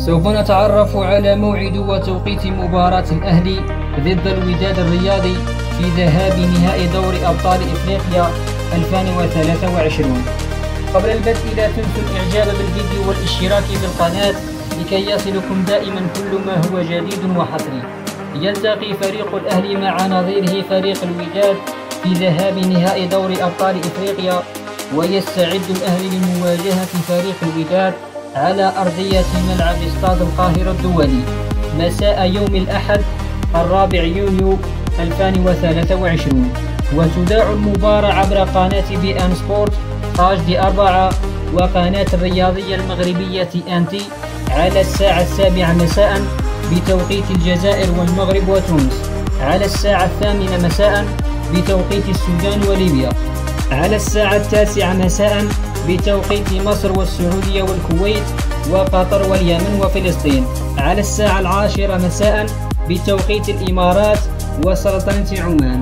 سوف نتعرف على موعد وتوقيت مباراة الأهلي ضد الوداد الرياضي في ذهاب نهائي دوري أبطال إفريقيا 2023. قبل البدء لا تنسوا الإعجاب بالفيديو والاشتراك بالقناة لكي يصلكم دائما كل ما هو جديد وحصري. يلتقي فريق الأهلي مع نظيره فريق الوداد في ذهاب نهائي دوري أبطال إفريقيا، ويستعد الأهلي لمواجهة فريق الوداد على أرضية ملعب استاد القاهرة الدولي مساء يوم الأحد 4 يونيو 2023. وتذاع المباراة عبر قناة بي ان سبورت HD 4 وقناة الرياضية المغربية TNT على الساعة 7 مساء بتوقيت الجزائر والمغرب وتونس، على الساعة 8 مساء بتوقيت السودان وليبيا، على الساعة 9 مساء بتوقيت مصر والسعودية والكويت وقطر واليمن وفلسطين، على الساعة 10 مساء بتوقيت الإمارات وسلطنة عمان.